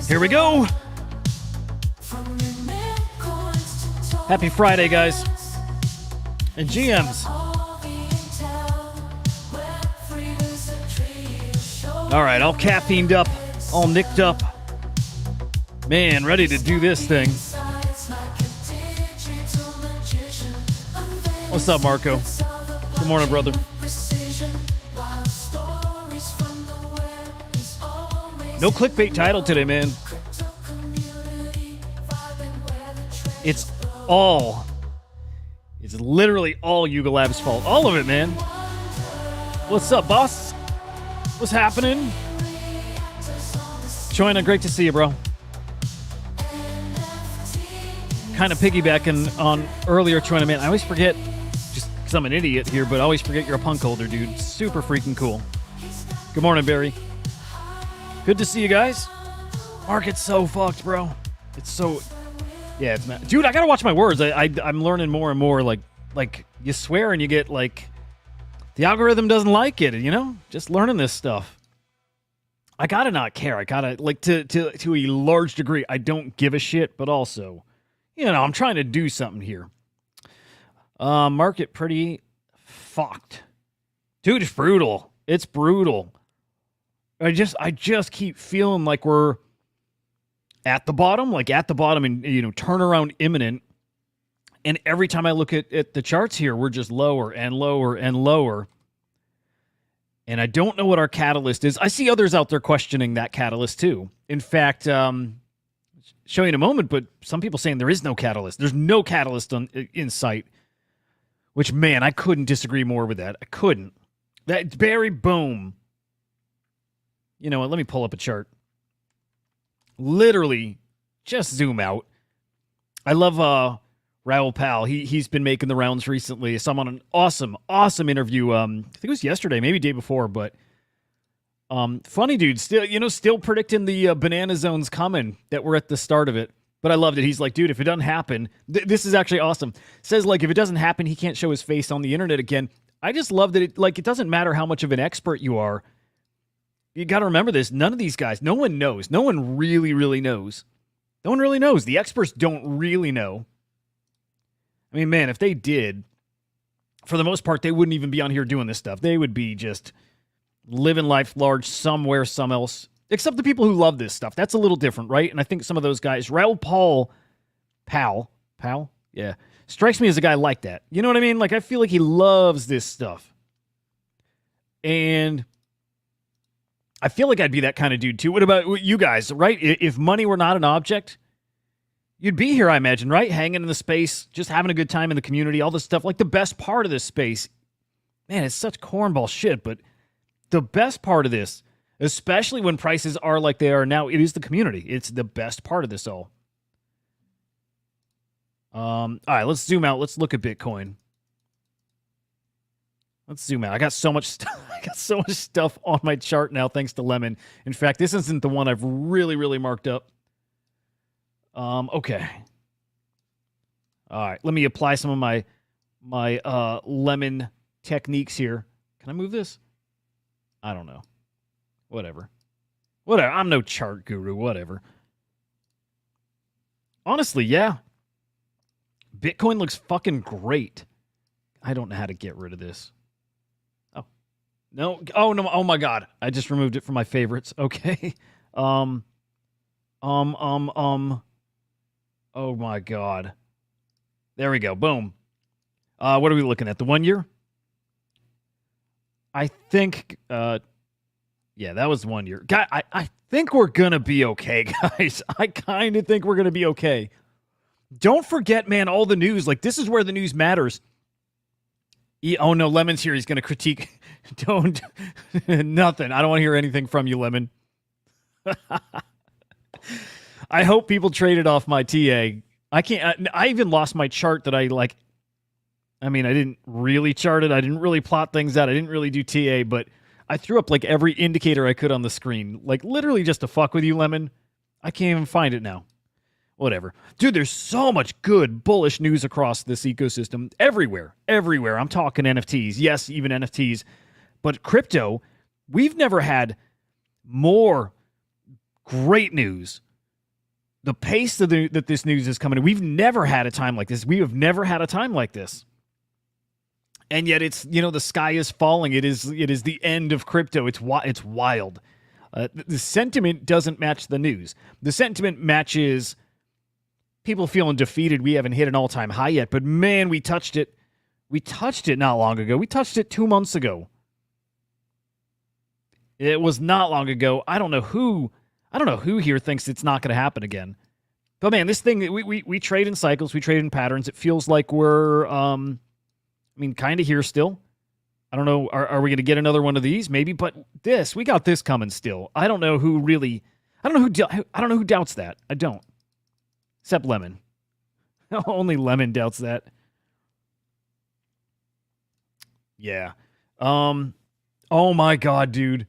Here we go. Happy Friday, guys. And GMs. All right, all caffeined up, all nicked up. Man, ready to do this thing. What's up, Marco? Good morning, brother. No clickbait title today, man. It's literally all Yuga Labs' fault. All of it, man. What's up, boss? What's happening? Joanna, great to see you, bro. Kind of piggybacking on earlier, Joanna, man. I always forget, just because I'm an idiot here, but I always forget you're a punk holder, dude. Super freaking cool. Good morning, Barry. Good to see you guys. Market's so fucked, bro. It's so... Yeah, it's mad. Dude, I gotta watch my words. I'm learning more and more. Like you swear and you get, like... The algorithm doesn't like it, you know? Just learning this stuff. I gotta not care. I gotta, like, to a large degree, I don't give a shit, but also, you know, I'm trying to do something here. Market pretty fucked. Dude, it's brutal. It's brutal. I just keep feeling like we're at the bottom and, you know, turnaround imminent. And every time I look at the charts here, we're just lower and lower and lower. And I don't know what our catalyst is. I see others out there questioning that catalyst too. In fact, show you in a moment, but some people saying there is no catalyst. There's no catalyst in sight. Which, man, I couldn't disagree more with that. I couldn't. That Barry, boom. You know what? Let me pull up a chart. Literally, just zoom out. I love Raul Pal. He's been making the rounds recently. So I'm on an awesome interview. I think it was yesterday, maybe day before, but funny dude. Still predicting the banana zones coming that we're at the start of it. But I loved it. He's like, dude, if it doesn't happen, this is actually awesome. Says like if it doesn't happen, he can't show his face on the internet again. I just love that it doesn't matter how much of an expert you are. You got to remember this. None of these guys, no one knows. No one really, really knows. No one really knows. The experts don't really know. I mean, man, if they did, for the most part, they wouldn't even be on here doing this stuff. They would be just living life large somewhere, some else. Except the people who love this stuff. That's a little different, right? And I think some of those guys, Raul Pal, yeah, strikes me as a guy like that. You know what I mean? Like, I feel like he loves this stuff. And I feel like I'd be that kind of dude, too. What about you guys, right? If money were not an object, you'd be here, I imagine, right? Hanging in the space, just having a good time in the community, all this stuff. Like, the best part of this space, man, it's such cornball shit, but the best part of this, especially when prices are like they are now, it is the community. It's the best part of this all. All right, let's zoom out. Let's look at Bitcoin. Let's zoom out. I got so much stuff on my chart now, thanks to Lemon. In fact, this isn't the one I've really, really marked up. Okay. All right, let me apply some of my Lemon techniques here. Can I move this? I don't know. Whatever. I'm no chart guru. Whatever. Honestly, yeah. Bitcoin looks fucking great. I don't know how to get rid of this. No. Oh, no. Oh, my God. I just removed it from my favorites. Okay. Oh, my God. There we go. Boom. What are we looking at? The 1 year? I think, yeah, that was 1 year. God, I think we're going to be okay, guys. I kind of think we're going to be okay. Don't forget, man, all the news. Like, this is where the news matters. Oh, no, Lemon's here. He's going to critique. Don't. Nothing. I don't want to hear anything from you, Lemon. I hope people traded off my TA. I can't. I even lost my chart that I like. I mean, I didn't really chart it. I didn't really plot things out. I didn't really do TA, but I threw up like every indicator I could on the screen, like literally just to fuck with you, Lemon. I can't even find it now. Whatever. Dude, there's so much good bullish news across this ecosystem. Everywhere. I'm talking NFTs. Yes, even NFTs. But crypto, we've never had more great news. The pace that this news is coming, we've never had a time like this. We have never had a time like this. And yet it's, the sky is falling. It is the end of crypto. It's wild. The sentiment doesn't match the news. The sentiment matches people feeling defeated. We haven't hit an all-time high yet, but man, we touched it. We touched it not long ago. We touched it 2 months ago. It was not long ago. I don't know who here thinks it's not going to happen again. But man, this thing, we trade in cycles, we trade in patterns. It feels like we're, kind of here still. I don't know. Are we going to get another one of these? Maybe, but we got this coming still. I don't know who doubts that. I don't. Except Lemon. Only Lemon doubts that. Yeah. Oh my God, dude.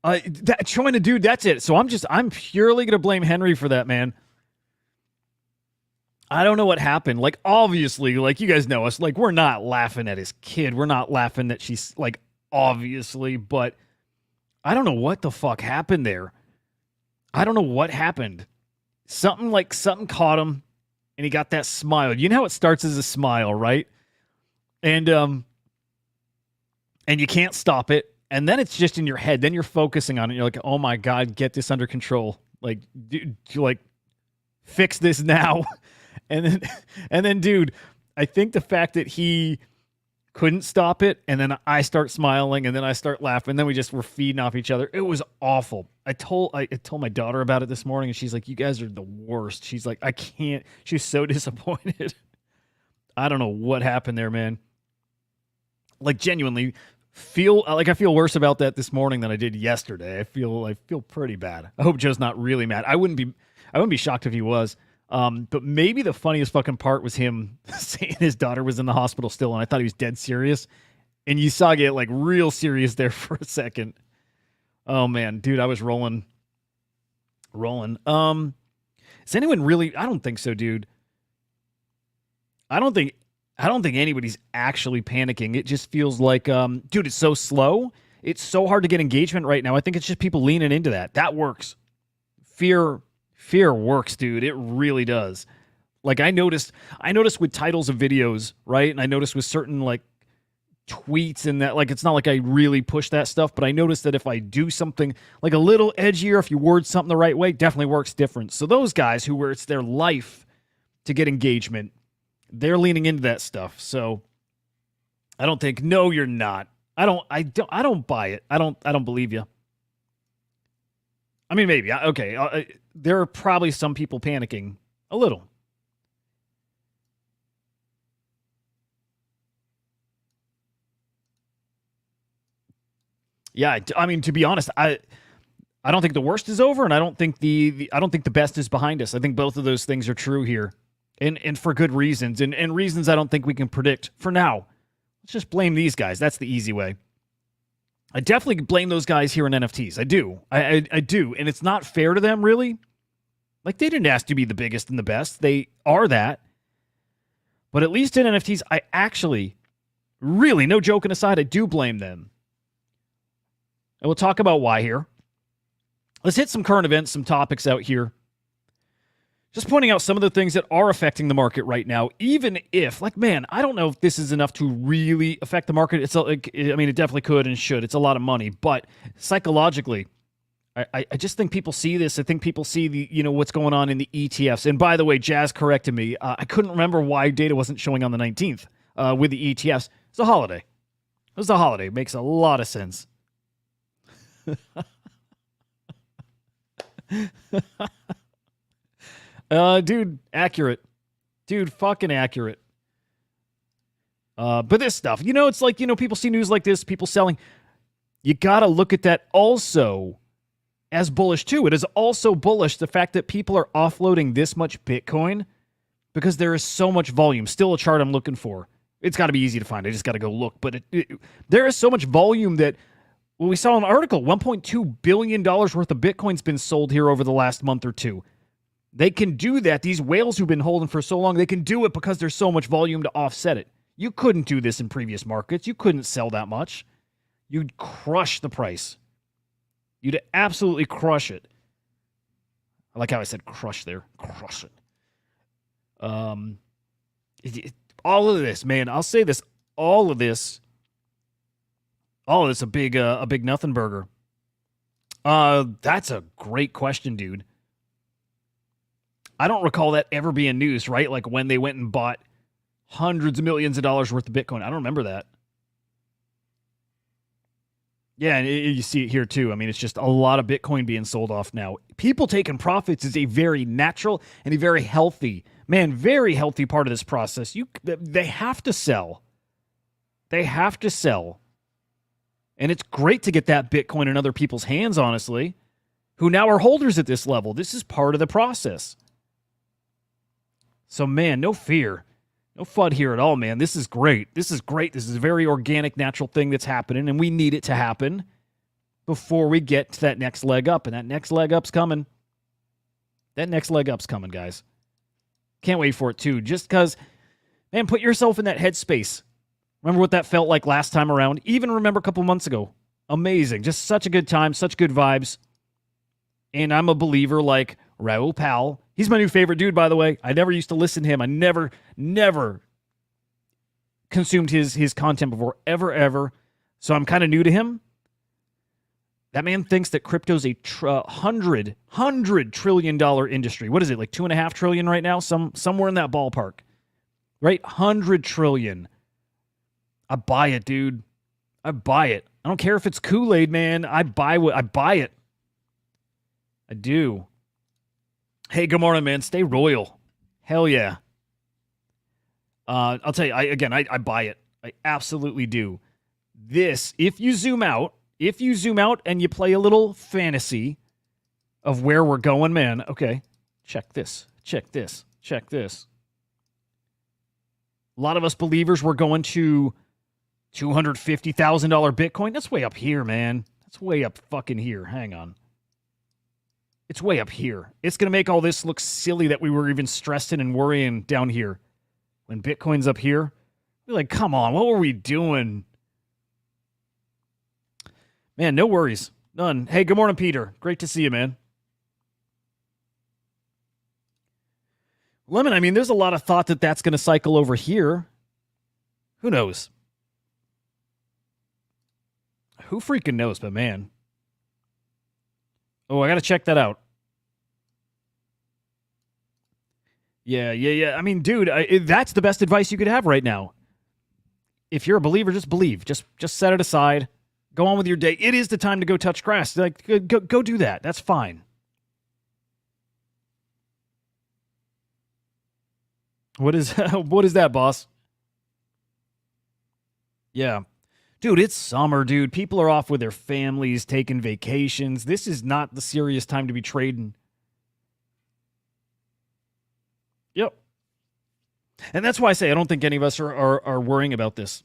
Dude, that's it. So I'm purely gonna blame Henry for that, man. I don't know what happened. Like, obviously, like, you guys know us. Like, we're not laughing at his kid. We're not laughing that she's, like, obviously. But I don't know what the fuck happened there. I don't know what happened. Something caught him, and he got that smile. You know how it starts as a smile, right? And you can't stop it. And then it's just in your head. Then you're focusing on it. You're like, oh, my God, get this under control. Like, dude, fix this now. And then, dude, I think the fact that he couldn't stop it, and then I start smiling, and then I start laughing, and then we just were feeding off each other. It was awful. I told my daughter about it this morning, and she's like, you guys are the worst. She's like, I can't. She's so disappointed. I don't know what happened there, man. Like, genuinely, I feel worse about that this morning than I did yesterday. I feel pretty bad. I hope Joe's not really mad. I wouldn't be shocked if he was. But maybe the funniest fucking part was him saying his daughter was in the hospital still, and I thought he was dead serious. And you saw it get like real serious there for a second. Oh man, dude, I was rolling. Is anyone really? I don't think so, dude. I don't think anybody's actually panicking. It just feels like, dude, it's so slow. It's so hard to get engagement right now. I think it's just people leaning into that. That works. Fear works, dude. It really does. Like, I noticed with titles of videos, right? And I noticed with certain, like, tweets and that, like, it's not like I really push that stuff, but I noticed that if I do something, like, a little edgier, if you word something the right way, definitely works different. So those guys where it's their life to get engagement, they're leaning into that stuff. So I don't think, no, you're not. I don't buy it. I don't believe you. I mean, maybe. Okay. There are probably some people panicking a little. Yeah. I mean, to be honest, I don't think the worst is over, and I don't think the best is behind us. I think both of those things are true here. And for good reasons, and reasons I don't think we can predict for now. Let's just blame these guys. That's the easy way. I definitely blame those guys here in NFTs. I do. I do. And it's not fair to them, really. Like, they didn't ask to be the biggest and the best. They are that. But at least in NFTs, I actually, really, no joking aside, I do blame them. And we'll talk about why here. Let's hit some current events, some topics out here. Just pointing out some of the things that are affecting the market right now, even if, like, man, I don't know if this is enough to really affect the market. It's like, I mean, it definitely could and should. It's a lot of money, but psychologically, I just think people see this. I think people see the, what's going on in the ETFs. And by the way, Jazz corrected me. I couldn't remember why data wasn't showing on the 19th with the ETFs. It's a holiday. It was a holiday. It makes a lot of sense. Dude, accurate. Dude, fucking accurate. But this stuff, it's like, people see news like this, people selling. You got to look at that also as bullish too. It is also bullish, the fact that people are offloading this much Bitcoin because there is so much volume. Still a chart I'm looking for. It's got to be easy to find. I just got to go look. But there is so much volume that, well, we saw an article, $1.2 billion worth of Bitcoin's been sold here over the last month or two. They can do that. These whales who've been holding for so long, they can do it because there's so much volume to offset it. You couldn't do this in previous markets. You couldn't sell that much. You'd crush the price. You'd absolutely crush it. I like how I said crush there. Crush it. All of this, man, I'll say this, all of this a big nothing burger. That's a great question, dude. I don't recall that ever being news, right? Like when they went and bought hundreds of millions of dollars worth of Bitcoin. I don't remember that. Yeah, and you see it here too. I mean, it's just a lot of Bitcoin being sold off now. People taking profits is a very natural and a very healthy, very healthy part of this process. They have to sell. They have to sell. And it's great to get that Bitcoin in other people's hands, honestly, who now are holders at this level. This is part of the process. So, man, no fear. No FUD here at all, man. This is great. This is great. This is a very organic, natural thing that's happening, and we need it to happen before we get to that next leg up. And that next leg up's coming. That next leg up's coming, guys. Can't wait for it, too. Just because, man, put yourself in that headspace. Remember what that felt like last time around? Even remember a couple months ago. Amazing. Just such a good time, such good vibes. And I'm a believer like Raoul Pal. He's my new favorite dude, by the way. I never used to listen to him. I never consumed his content before, ever. So I'm kind of new to him. That man thinks that crypto's a $100 trillion industry. What is it, like $2.5 trillion right now? Somewhere in that ballpark, right? 100 trillion. I buy it, dude. I buy it. I don't care if it's Kool-Aid, man. I buy it. I do. Hey, good morning, man. Stay royal. Hell yeah. I'll tell you, I buy it. I absolutely do. This, if you zoom out and you play a little fantasy of where we're going, man, okay, check this. A lot of us believers were going to $250,000 Bitcoin. That's way up here, man. That's way up fucking here. Hang on. It's way up here. It's going to make all this look silly that we were even stressing and worrying down here. When Bitcoin's up here, we're like, come on, what were we doing? Man, no worries. None. Hey, good morning, Peter. Great to see you, man. Lemon, I mean, there's a lot of thought that that's going to cycle over here. Who knows? Who freaking knows, but man. Oh, I got to check that out. Yeah. I mean, dude, that's the best advice you could have right now. If you're a believer, just believe. Just set it aside. Go on with your day. It is the time to go touch grass. Like, go do that. That's fine. What is that, boss? Yeah. Dude, it's summer, dude. People are off with their families, taking vacations. This is not the serious time to be trading. Yep. And that's why I say I don't think any of us are worrying about this.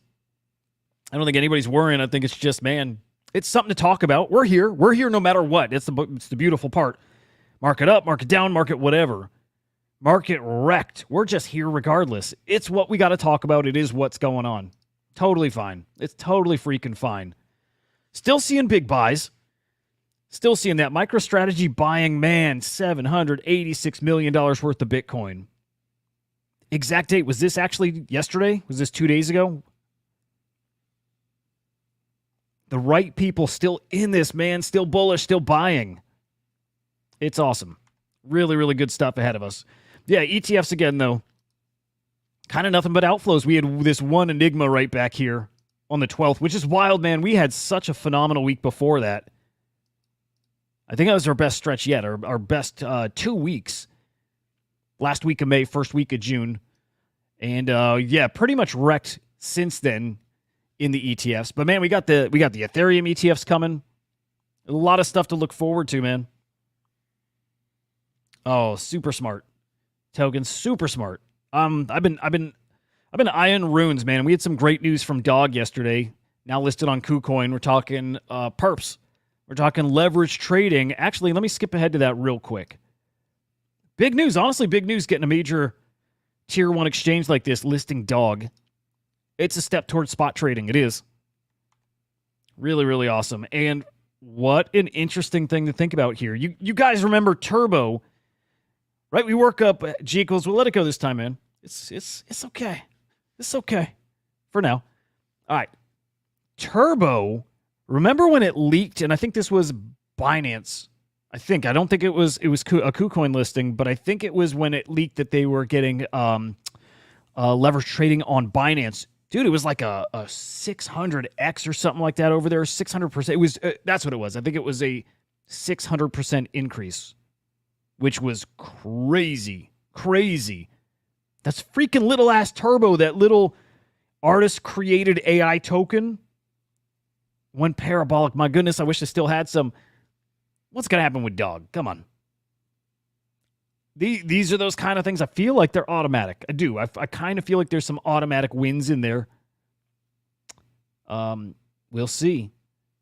I don't think anybody's worrying. I think it's just, man, it's something to talk about. We're here. We're here no matter what. It's the beautiful part. Market up, market down, market whatever. Market wrecked. We're just here regardless. It's what we got to talk about. It is what's going on. Totally fine. It's totally freaking fine. Still seeing big buys. Still seeing that MicroStrategy buying, man, $786 million worth of Bitcoin. Exact date. Was this actually yesterday? Was this 2 days ago? The right people still in this, man. Still bullish, still buying. It's awesome. Really, really good stuff ahead of us. Yeah, ETFs again, though. Kind of nothing but outflows. We had this one Enigma right back here on the 12th, which is wild, man. We had such a phenomenal week before that. I think that was our best stretch yet, our best 2 weeks. Last week of May, first week of June. And, pretty much wrecked since then in the ETFs. But, man, we got the Ethereum ETFs coming. A lot of stuff to look forward to, man. Oh, super smart. Token, super smart. I've been I've been eyeing runes, man. We had some great news from Dog yesterday. Now listed on KuCoin. We're talking perps. We're talking leverage trading. Actually, let me skip ahead to that real quick. Big news. Honestly, big news getting a major tier 1 exchange like this listing Dog. It's a step towards spot trading. It is. Really, really awesome. And what an interesting thing to think about here. You guys remember Turbo, right? We work up G equals. We'll let it go this time, man. It's okay. It's okay for now. All right. Turbo, remember when it leaked, and I think this was Binance. I don't think it was a KuCoin listing, but I think it was when it leaked that they were getting leverage trading on Binance. Dude, it was like a 600x or something like that over there, 600%. It was that's what it was. I think it was a 600% increase, which was crazy. That's freaking little ass Turbo, that little artist created AI token. Went parabolic. My goodness, I wish I still had some. What's going to happen with Dog? Come on. These are those kind of things. I feel like they're automatic. I do. I kind of feel like there's some automatic wins in there. We'll see.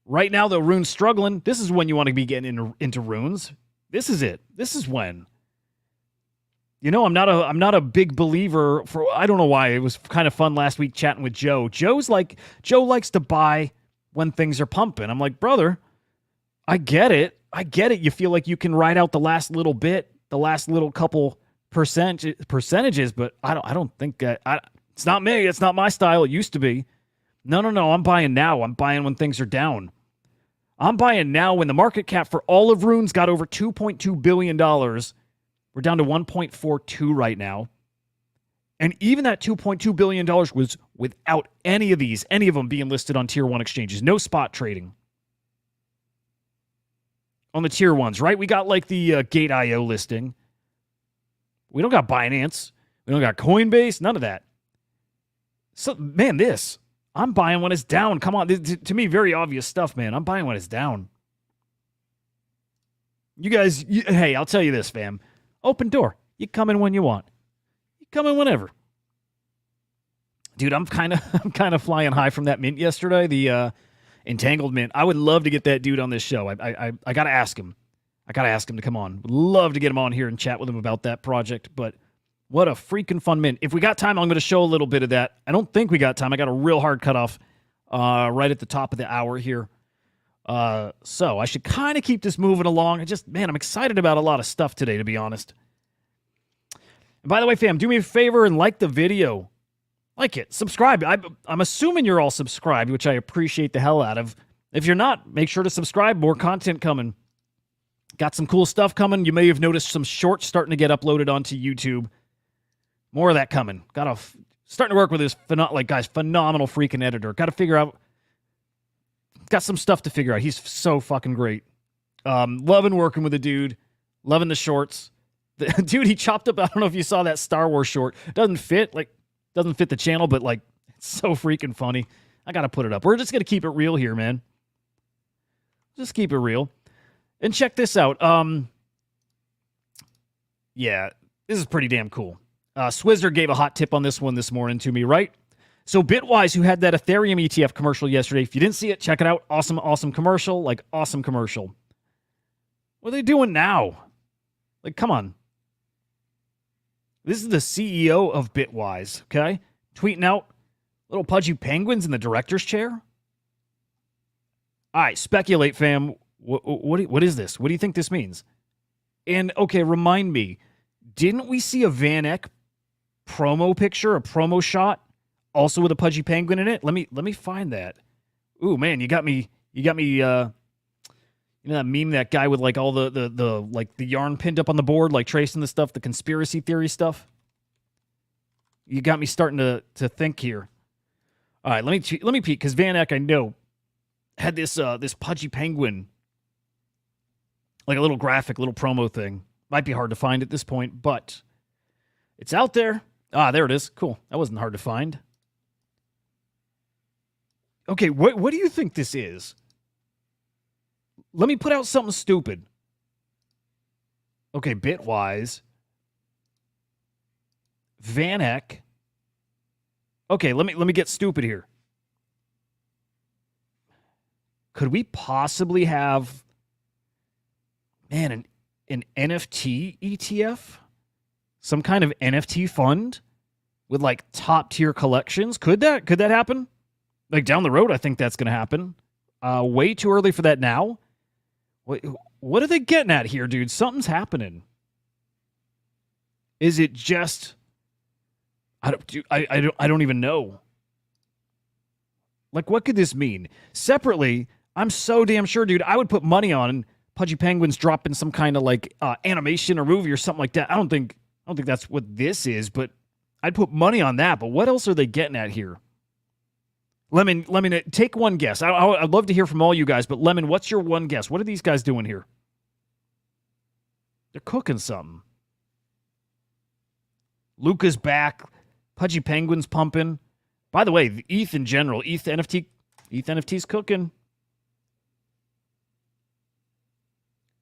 Right now, though, Rune's struggling. This is when you want to be getting into Runes. This is it. This is when. You know, I'm not a big believer for. I don't know why. It was kind of fun last week chatting with Joe. Joe likes to buy when things are pumping. I'm like, brother, I get it. You feel like you can ride out the last little bit, the last little couple percentages, but I don't think that. It's not me. It's not my style. It used to be. No. I'm buying now. I'm buying when things are down. I'm buying now when the market cap for all of Runes got over $2.2 billion. We're down to 1.42 right now. And even that $2.2 billion was without any of them being listed on tier 1 exchanges. No spot trading. On the tier 1s, right? We got like the Gate.io listing. We don't got Binance. We don't got Coinbase. None of that. So, man, I'm buying when it's down. Come on. To me, very obvious stuff, man. I'm buying when it's down. You guys, hey, I'll tell you this, fam. Open door. You come in when you want. You come in whenever. Dude, I'm kind of flying high from that mint yesterday. The Entangled mint. I would love to get that dude on this show. I got to ask him. I got to ask him to come on. Would love to get him on here and chat with him about that project. But what a freaking fun mint. If we got time, I'm going to show a little bit of that. I don't think we got time. I got a real hard cutoff right at the top of the hour here. So I should kind of keep this moving along. I'm excited about a lot of stuff today, to be honest. And by the way, fam, do me a favor and like the video. Like it. Subscribe. I'm assuming you're all subscribed, which I appreciate the hell out of. If you're not, make sure to subscribe. More content coming. Got some cool stuff coming. You may have noticed some shorts starting to get uploaded onto YouTube. More of that coming. Starting to work with this phenomenal freaking editor. Got to figure out. Got some stuff to figure out. He's so fucking great. Loving working with the dude. Loving the shorts. Dude, he chopped up. I don't know if you saw that Star Wars short. Doesn't fit the channel, but it's so freaking funny. I got to put it up. We're just going to keep it real here, man. Just keep it real. And check this out. Yeah, this is pretty damn cool. Swizzer gave a hot tip on this one this morning to me, right? So Bitwise, who had that Ethereum ETF commercial yesterday, if you didn't see it, check it out. Awesome commercial. Awesome commercial. What are they doing now? Come on. This is the CEO of Bitwise, okay? Tweeting out little pudgy penguins in the director's chair. All right, speculate, fam. What is this? What do you think this means? And, okay, remind me, didn't we see a Van Eck promo picture, a promo shot, also with a pudgy penguin in it? Let me find that. Ooh, man, you got me, you know that meme, that guy with all the yarn pinned up on the board, tracing the stuff, the conspiracy theory stuff? You got me starting to think here. All right, let me peek, because Van Eck, I know, had this pudgy penguin, a little graphic, little promo thing. Might be hard to find at this point, but it's out there. Ah, there it is. Cool. That wasn't hard to find. Okay, what do you think this is? Let me put out something stupid. Okay, Bitwise. Van Eck. Okay, let me get stupid here. Could we possibly have, man, an NFT ETF? Some kind of NFT fund with like top tier collections? Could that happen? Like down the road, I think that's going to happen. Way too early for that now. What are they getting at here, dude? Something's happening. Is it just? I don't even know. Like, what could this mean? Separately, I'm so damn sure, dude, I would put money on Pudgy Penguins dropping some kind of like animation or movie or something like that. I don't think that's what this is, but I'd put money on that. But what else are they getting at here? Lemon, take one guess. I'd love to hear from all you guys, but Lemon, what's your one guess? What are these guys doing here? They're cooking something. Luca's back. Pudgy Penguins pumping. By the way, the ETH in general, ETH NFT's cooking.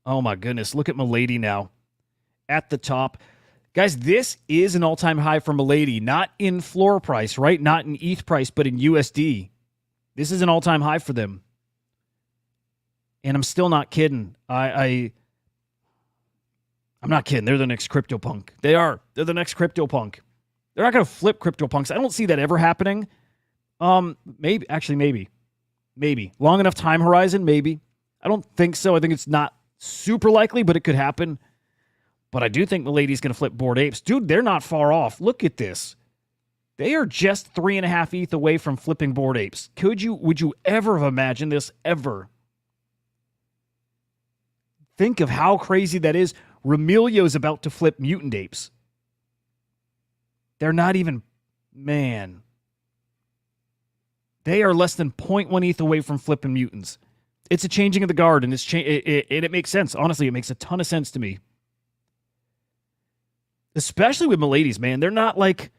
Oh my goodness, look at Milady now. At the top. Guys, this is an all-time high for Milady, not in floor price, right? Not in ETH price, but in USD. This is an all-time high for them. And I'm still not kidding. I'm not kidding. They're the next CryptoPunk. They are. They're the next CryptoPunk. They're not going to flip CryptoPunks. I don't see that ever happening. Maybe. Long enough time horizon, maybe. I don't think so. I think it's not super likely, but it could happen. But I do think Milady's going to flip Bored Apes. Dude, they're not far off. Look at this. They are just 3.5 ETH away from flipping Bored Apes. Would you ever have imagined this? Ever? Think of how crazy that is. Remilio is about to flip Mutant Apes. They're not even, man. They are less than 0.1 ETH away from flipping Mutants. It's a changing of the guard, and it makes sense. Honestly, it makes a ton of sense to me. Especially with Milady's, man. They're not like,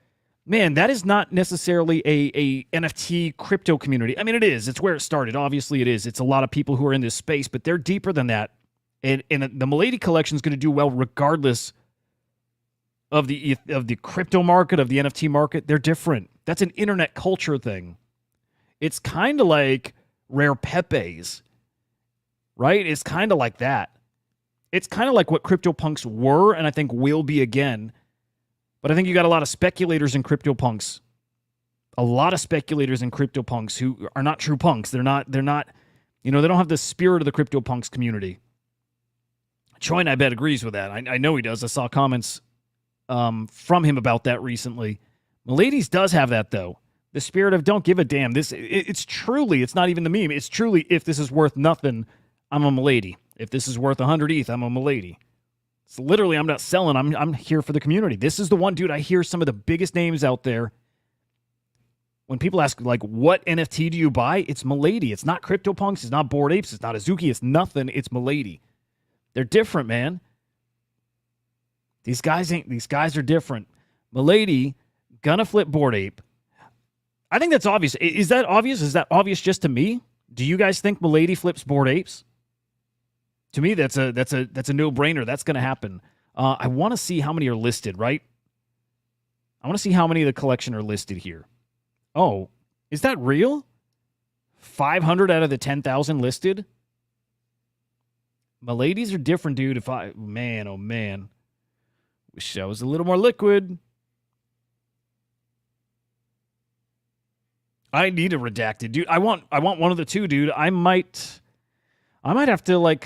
man, that is not necessarily a NFT crypto community. I mean, it is. It's where it started. Obviously, it is. It's a lot of people who are in this space, but they're deeper than that. And the Milady collection is going to do well regardless of the crypto market, of the NFT market. They're different. That's an internet culture thing. It's kind of like rare Pepe's, right? It's kind of like that. It's kind of like what CryptoPunks were, and I think will be again. But I think you got a lot of speculators in CryptoPunks. A lot of speculators in CryptoPunks who are not true punks. They're not, they don't have the spirit of the CryptoPunks community. Choin, I bet, agrees with that. I know he does. I saw comments from him about that recently. Milady's does have that, though. The spirit of don't give a damn. It's truly, it's not even the meme. It's truly, if this is worth nothing, I'm a Milady. If this is worth 100 ETH, I'm a Milady. It's literally, I'm not selling. I'm here for the community. This is the one, dude. I hear some of the biggest names out there. When people ask, like, what NFT do you buy? It's Milady. It's not CryptoPunks. It's not Bored Apes. It's not Azuki. It's nothing. It's Milady. They're different, man. These guys are different. Milady, gonna flip Bored Ape. I think that's obvious. Is that obvious? Is that obvious just to me? Do you guys think Milady flips Bored Apes? To me, that's a no-brainer. That's going to happen. I want to see how many are listed, right? I want to see how many of the collection are listed here. Oh, is that real? 500 out of the 10,000 listed? Milady's are different, dude. Oh man. Wish I was a little more liquid. I need a redacted, dude. I want one of the two, dude. I might have to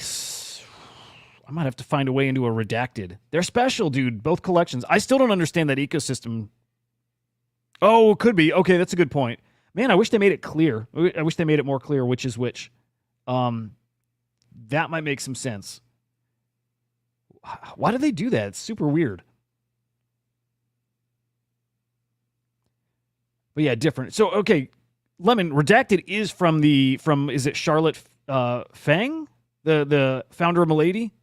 find a way into a redacted. They're special, dude. Both collections. I still don't understand that ecosystem. Oh, it could be. Okay, that's a good point. Man, I wish they made it clear. I wish they made it more clear which is which. That might make some sense. Why do they do that? It's super weird. But yeah, different. So, okay, Lemon, redacted is from is it Charlotte Fang? The founder of Milady?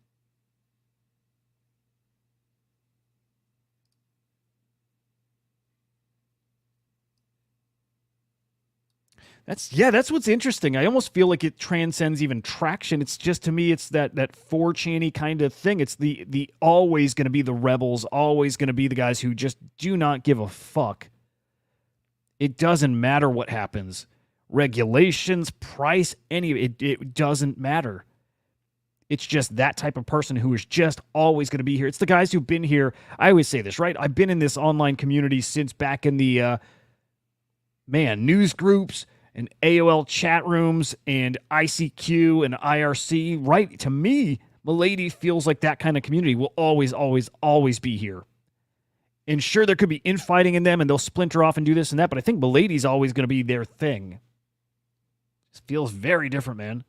That's what's interesting. I almost feel like it transcends even traction. It's just, to me, it's that 4chan-y kind of thing. It's the always going to be the rebels, always going to be the guys who just do not give a fuck. It doesn't matter what happens. Regulations, price, it doesn't matter. It's just that type of person who is just always going to be here. It's the guys who've been here. I always say this, right? I've been in this online community since back in the, news groups and AOL chat rooms and ICQ and IRC, right? To me, Milady feels like that kind of community will always, always, always be here. And sure, there could be infighting in them and they'll splinter off and do this and that, but I think Milady's always going to be their thing. It feels very different, man.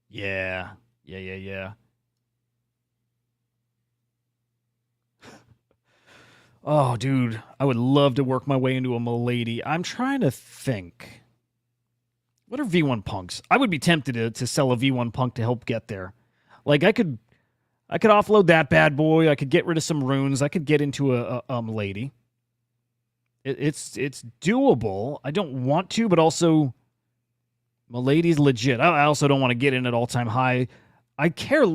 Yeah. Oh, dude, I would love to work my way into a Milady. I'm trying to think. What are V1 punks? I would be tempted to sell a V1 punk to help get there. Like I could offload that bad boy. I could get rid of some runes. I could get into a Milady. It's doable. I don't want to, but also Milady's legit. I also don't want to get in at all-time high. I care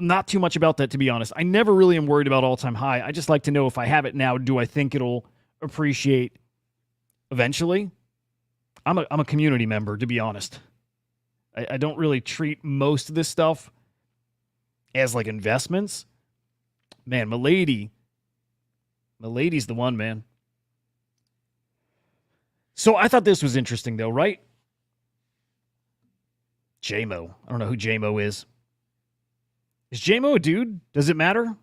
not too much about that, to be honest. I never really am worried about all-time high. I just like to know if I have it now, do I think it'll appreciate eventually? I'm a community member, to be honest. I don't really treat most of this stuff as like investments. Man, Milady's the one, man. So I thought this was interesting, though, right? JMO. I don't know who JMO is. Is JMO a dude? Does it matter?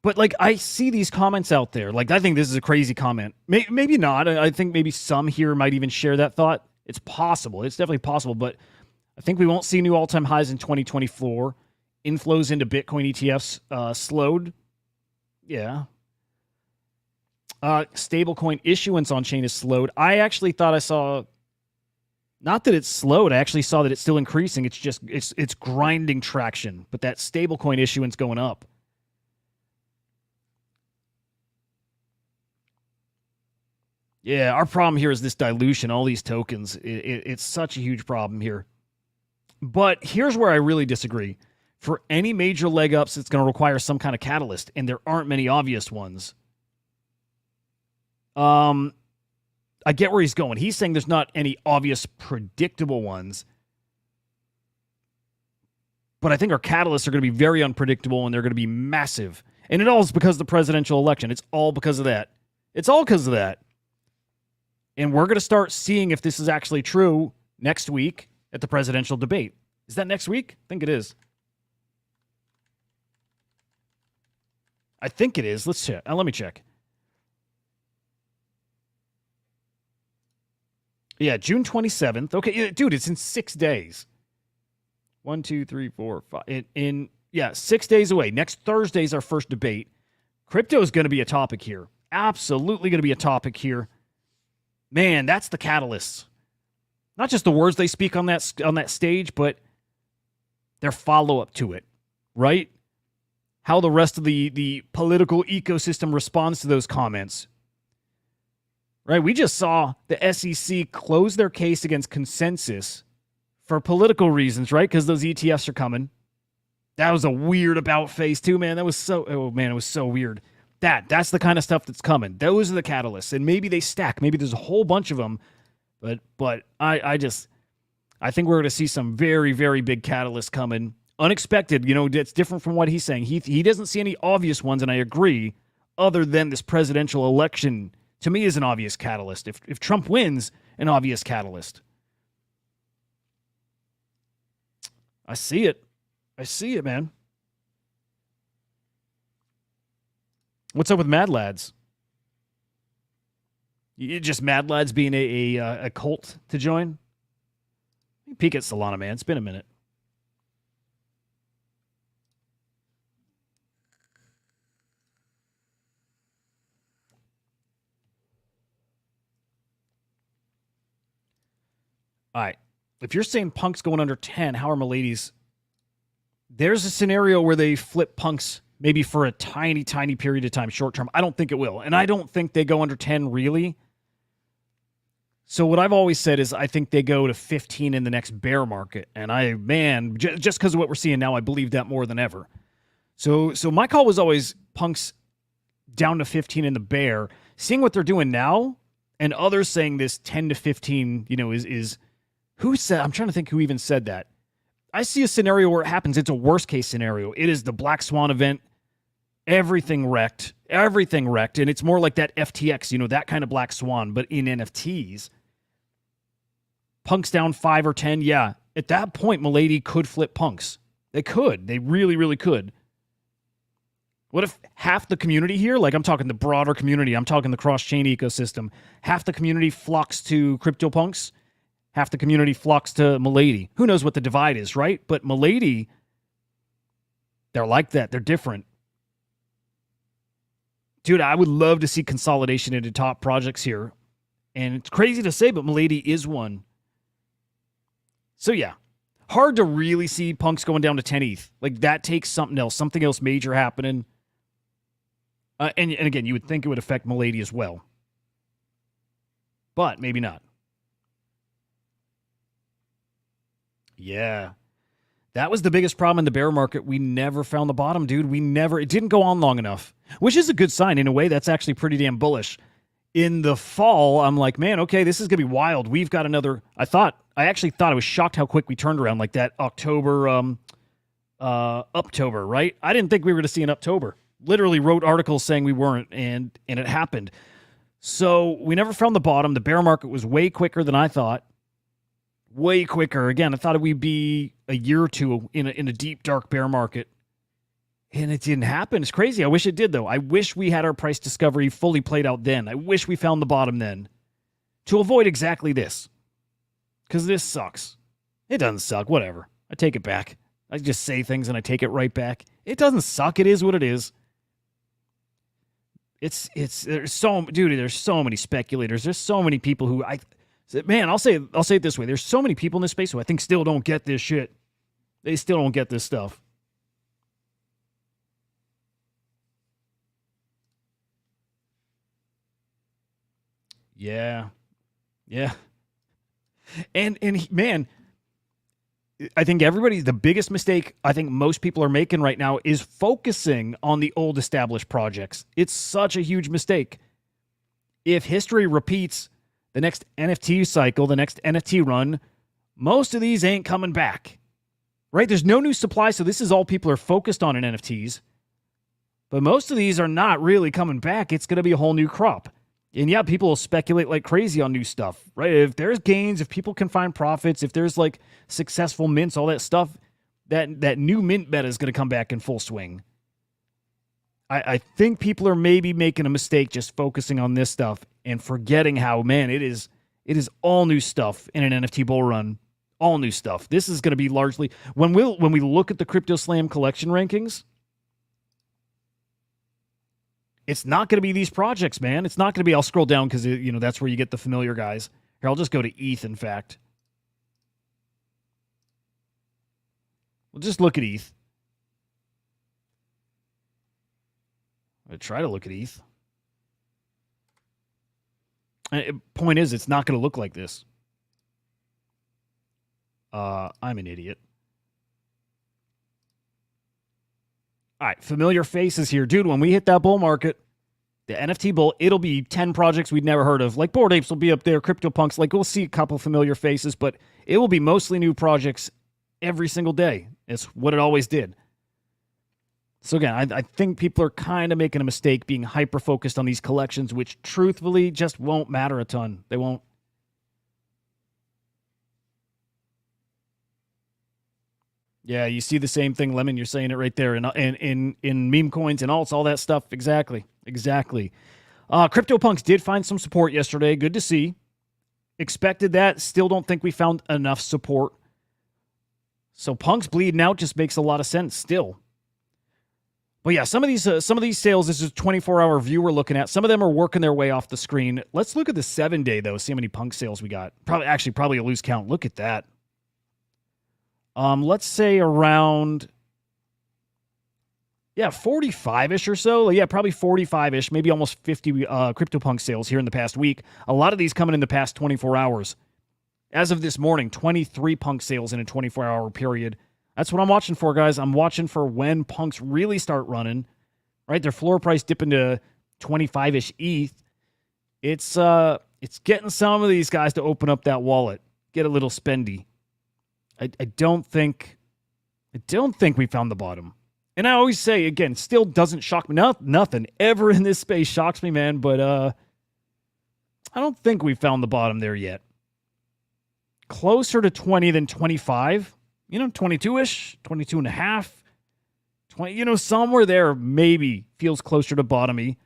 But, like, I see these comments out there. Like, I think this is a crazy comment. Maybe not. I think maybe some here might even share that thought. It's possible. It's definitely possible. But I think we won't see new all-time highs in 2024. Inflows into Bitcoin ETFs slowed. Yeah. Stablecoin issuance on-chain is slowed. I actually thought I saw... Not that it's slowed. I actually saw that it's still increasing. It's just it's grinding traction. But that stablecoin issuance going up. Yeah, our problem here is this dilution, all these tokens. It's such a huge problem here. But here's where I really disagree. For any major leg ups, it's going to require some kind of catalyst, and there aren't many obvious ones. I get where he's going. He's saying there's not any obvious, predictable ones. But I think our catalysts are going to be very unpredictable, and they're going to be massive. And it all is because of the presidential election. It's all because of that. It's all because of that. And we're going to start seeing if this is actually true next week at the presidential debate. Is that next week? I think it is. I think it is. Let's check. Let me check. Yeah, June 27th. Okay, dude, it's in 6 days. 1, 2, 3, 4, 5. 6 days away. Next Thursday's our first debate. Crypto is going to be a topic here. Absolutely going to be a topic here. Man, that's the catalyst. Not just the words they speak on that stage, but their follow-up to it, right? How the rest of the political ecosystem responds to those comments. Right, we just saw the SEC close their case against Consensus for political reasons, right? Because those ETFs are coming. That was a weird about face too, man. It was so weird. That's the kind of stuff that's coming. Those are the catalysts, and maybe they stack. Maybe there's a whole bunch of them, but I think we're going to see some very, very big catalysts coming. Unexpected, it's different from what he's saying. He doesn't see any obvious ones, and I agree. Other than this presidential election. To me, is an obvious catalyst. If Trump wins, an obvious catalyst. I see it. I see it, man. What's up with Mad Lads? You just Mad Lads being a cult to join? Peek at Solana, man. It's been a minute. All right. If you're saying Punk's going under 10, how are Milady's? There's a scenario where they flip Punks maybe for a tiny, tiny period of time, short term. I don't think it will. And I don't think they go under 10 really. So what I've always said is I think they go to 15 in the next bear market. And just because of what we're seeing now, I believe that more than ever. So my call was always punks down to 15 in the bear. Seeing what they're doing now, and others saying this 10 to 15, is who said? I'm trying to think who even said that. I see a scenario where it happens. It's a worst case scenario. It is the Black Swan event. Everything wrecked, and it's more like that FTX, that kind of Black Swan, but in NFTs. Punks down 5 or 10, yeah. At that point, Milady could flip punks. They could. They really, really could. What if half the community here, like I'm talking the broader community, I'm talking the cross-chain ecosystem, half the community flocks to CryptoPunks, half the community flocks to Milady. Who knows what the divide is, right? But Milady, they're like that. They're different. Dude, I would love to see consolidation into top projects here. And it's crazy to say, but Milady is one. So yeah, hard to really see punks going down to 10 ETH. Like that takes something else major happening. And again, you would think it would affect Milady as well. But maybe not. Yeah. That was the biggest problem in the bear market. We never found the bottom, dude. It didn't go on long enough, which is a good sign. In a way, that's actually pretty damn bullish. In the fall, I'm like, man, okay, this is going to be wild. We've got another, I actually thought I was shocked how quick we turned around like that Uptober, right? I didn't think we were going to see an Uptober. Literally wrote articles saying we weren't, and it happened. So we never found the bottom. The bear market was way quicker than I thought. Way quicker. Again, I thought we'd be a year or two in a deep, dark bear market. And it didn't happen. It's crazy. I wish it did, though. I wish we had our price discovery fully played out then. I wish we found the bottom then. To avoid exactly this. Because this sucks. It doesn't suck. Whatever. I take it back. I just say things and I take it right back. It doesn't suck. It is what it is. There's so many speculators. There's so many people who I'll say it this way. There's so many people in this space who I think still don't get this shit. They still don't get this stuff. Yeah. Yeah. And man, I think the biggest mistake I think most people are making right now is focusing on the old established projects. It's such a huge mistake. If history repeats, the next NFT cycle, the next NFT run, most of these ain't coming back, right? There's no new supply, so this is all people are focused on in NFTs. But most of these are not really coming back. It's going to be a whole new crop. And yeah, people will speculate like crazy on new stuff, right? If there's gains, if people can find profits, if there's like successful mints, all that stuff, that new mint meta is going to come back in full swing. I think people are maybe making a mistake just focusing on this stuff and forgetting how, man, it is all new stuff in an NFT bull run. All new stuff. This is going to be largely when we look at the Crypto Slam collection rankings, it's not going to be these projects, man. It's not going to be, I'll scroll down because, that's where you get the familiar guys. Here, I'll just go to ETH, in fact. We'll just look at ETH. I'll try to look at ETH. Point is, it's not going to look like this. I'm an idiot. All right, familiar faces here. Dude, when we hit that bull market, the NFT bull, it'll be 10 projects we'd never heard of. Like Bored Apes will be up there, CryptoPunks. Like we'll see a couple familiar faces, but it will be mostly new projects every single day. It's what it always did. So again, I think people are kind of making a mistake being hyper-focused on these collections, which truthfully just won't matter a ton. They won't. Yeah, you see the same thing, Lemon. You're saying it right there in meme coins and alts, all that stuff. Exactly. CryptoPunks did find some support yesterday. Good to see. Expected that. Still don't think we found enough support. So Punks bleeding out just makes a lot of sense still. But yeah, some of these sales, this is a 24-hour view we're looking at. Some of them are working their way off the screen. Let's look at the 7-day, though, see how many Punk sales we got. Probably a loose count. Look at that. Let's say around Yeah, 45-ish or so. Yeah, probably 45-ish, maybe almost 50 CryptoPunk sales here in the past week. A lot of these coming in the past 24 hours. As of this morning, 23 punk sales in a 24-hour period. That's what I'm watching for, guys. I'm watching for when punks really start running, right? Their floor price dipping to 25-ish ETH. It's getting some of these guys to open up that wallet, get a little spendy. I don't think we found the bottom. And I always say, again, still doesn't shock me. Nothing ever in this space shocks me, man. But I don't think we found the bottom there yet. Closer to 20 than 25. 22-ish, 22 and a half. 20, somewhere there maybe feels closer to bottomy.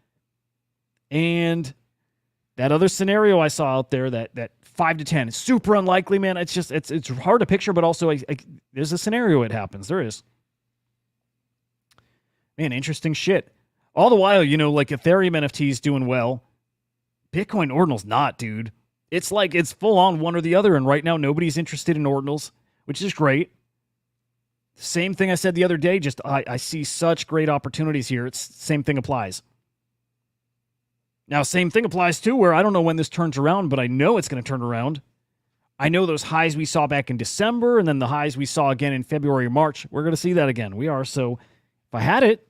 And that other scenario I saw out there, that 5 to 10, is super unlikely, man. It's just, it's hard to picture, but also there's a scenario it happens. There is. Man, interesting shit. All the while, like Ethereum NFTs doing well. Bitcoin Ordinals not, dude. It's like it's full on one or the other, and right now nobody's interested in Ordinals, which is great. Same thing I said the other day, just I see such great opportunities here. Same thing applies. Now, same thing applies too, where I don't know when this turns around, but I know it's going to turn around. I know those highs we saw back in December, and then the highs we saw again in February or March. We're going to see that again. We are. So if I had it,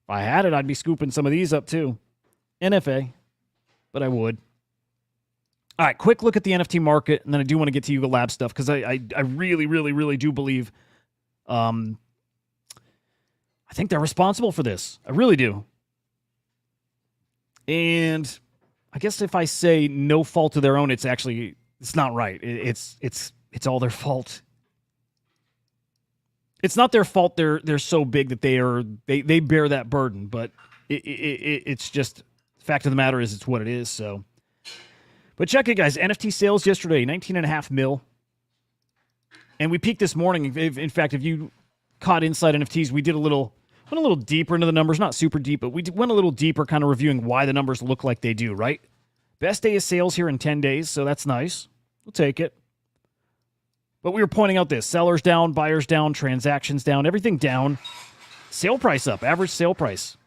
I'd be scooping some of these up too. NFA, but I would. All right, quick look at the NFT market, and then I do want to get to Yuga Lab stuff because I really, really, really do believe I think they're responsible for this. I really do. And I guess if I say no fault of their own, it's not right. It's all their fault. It's not their fault they're so big that they bear that burden, but it's just the fact of the matter is it's what it is. So, but check it, guys. NFT sales yesterday, 19.5 mil. And we peaked this morning. In fact, if you caught Inside NFTs, we went a little deeper into the numbers. Not super deep, but we went a little deeper, kind of reviewing why the numbers look like they do, right? Best day of sales here in 10 days, so that's nice. We'll take it. But we were pointing out this. Sellers down, buyers down, transactions down, everything down. Sale price up, average sale price,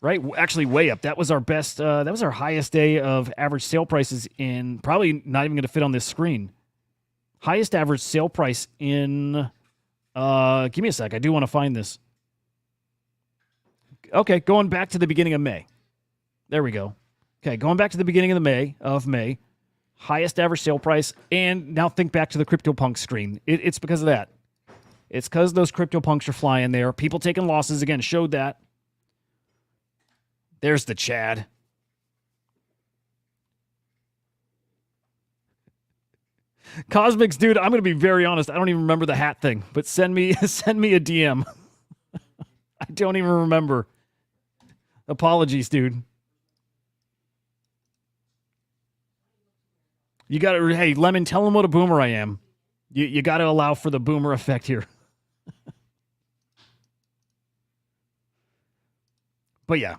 right? Actually way up. That was our best, that was our highest day of average sale prices in, probably not even going to fit on this screen. Highest average sale price in, give me a sec. I do want to find this. Okay, going back to the beginning of May. There we go. Okay, going back to the beginning of May. Highest average sale price. And now think back to the CryptoPunk screen. It's because of that. It's because those CryptoPunks are flying there. People taking losses, again, showed that. There's the Chad. Cosmics, dude, I'm going to be very honest. I don't even remember the hat thing, but send me a DM. I don't even remember. Apologies, dude. You got to, hey, Lemon, tell him what a boomer I am. You got to allow for the boomer effect here. But yeah,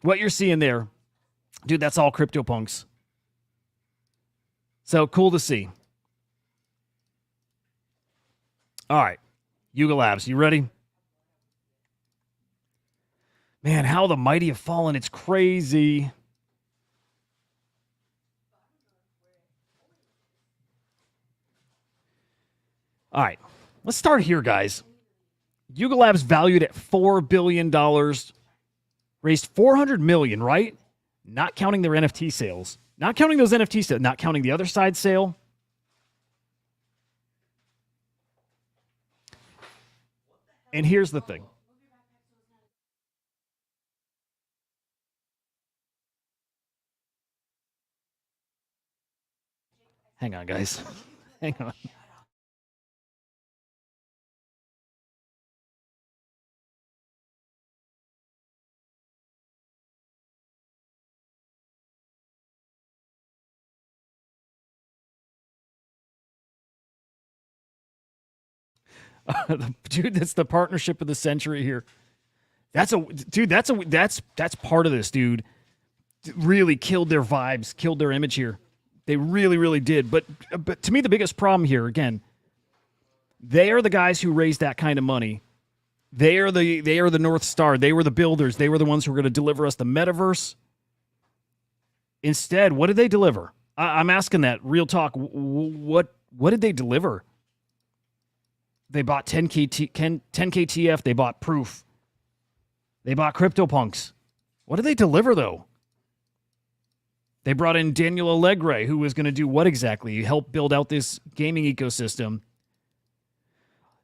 what you're seeing there, dude, that's all CryptoPunks. So cool to see. All right, Yuga Labs, you ready? Man, how the mighty have fallen. It's crazy. All right, let's start here, guys. Yuga Labs valued at $4 billion. Raised $400 million, right? Not counting their NFT sales. Not counting those NFT sales. Not counting the other side sale. And here's the thing. Hang on, guys. Hang on. Dude, that's the partnership of the century here. That's part of this, dude. Really killed their vibes, killed their image here. They really, really did. But to me, the biggest problem here, again, they are the guys who raised that kind of money. They are the North Star. They were the builders. They were the ones who were going to deliver us the metaverse. Instead, what did they deliver? I'm asking that. Real talk. What did they deliver? They bought 10K TF. They bought Proof. They bought CryptoPunks. What did they deliver, though? They brought in Daniel Allegre, who was going to do what exactly? Help build out this gaming ecosystem.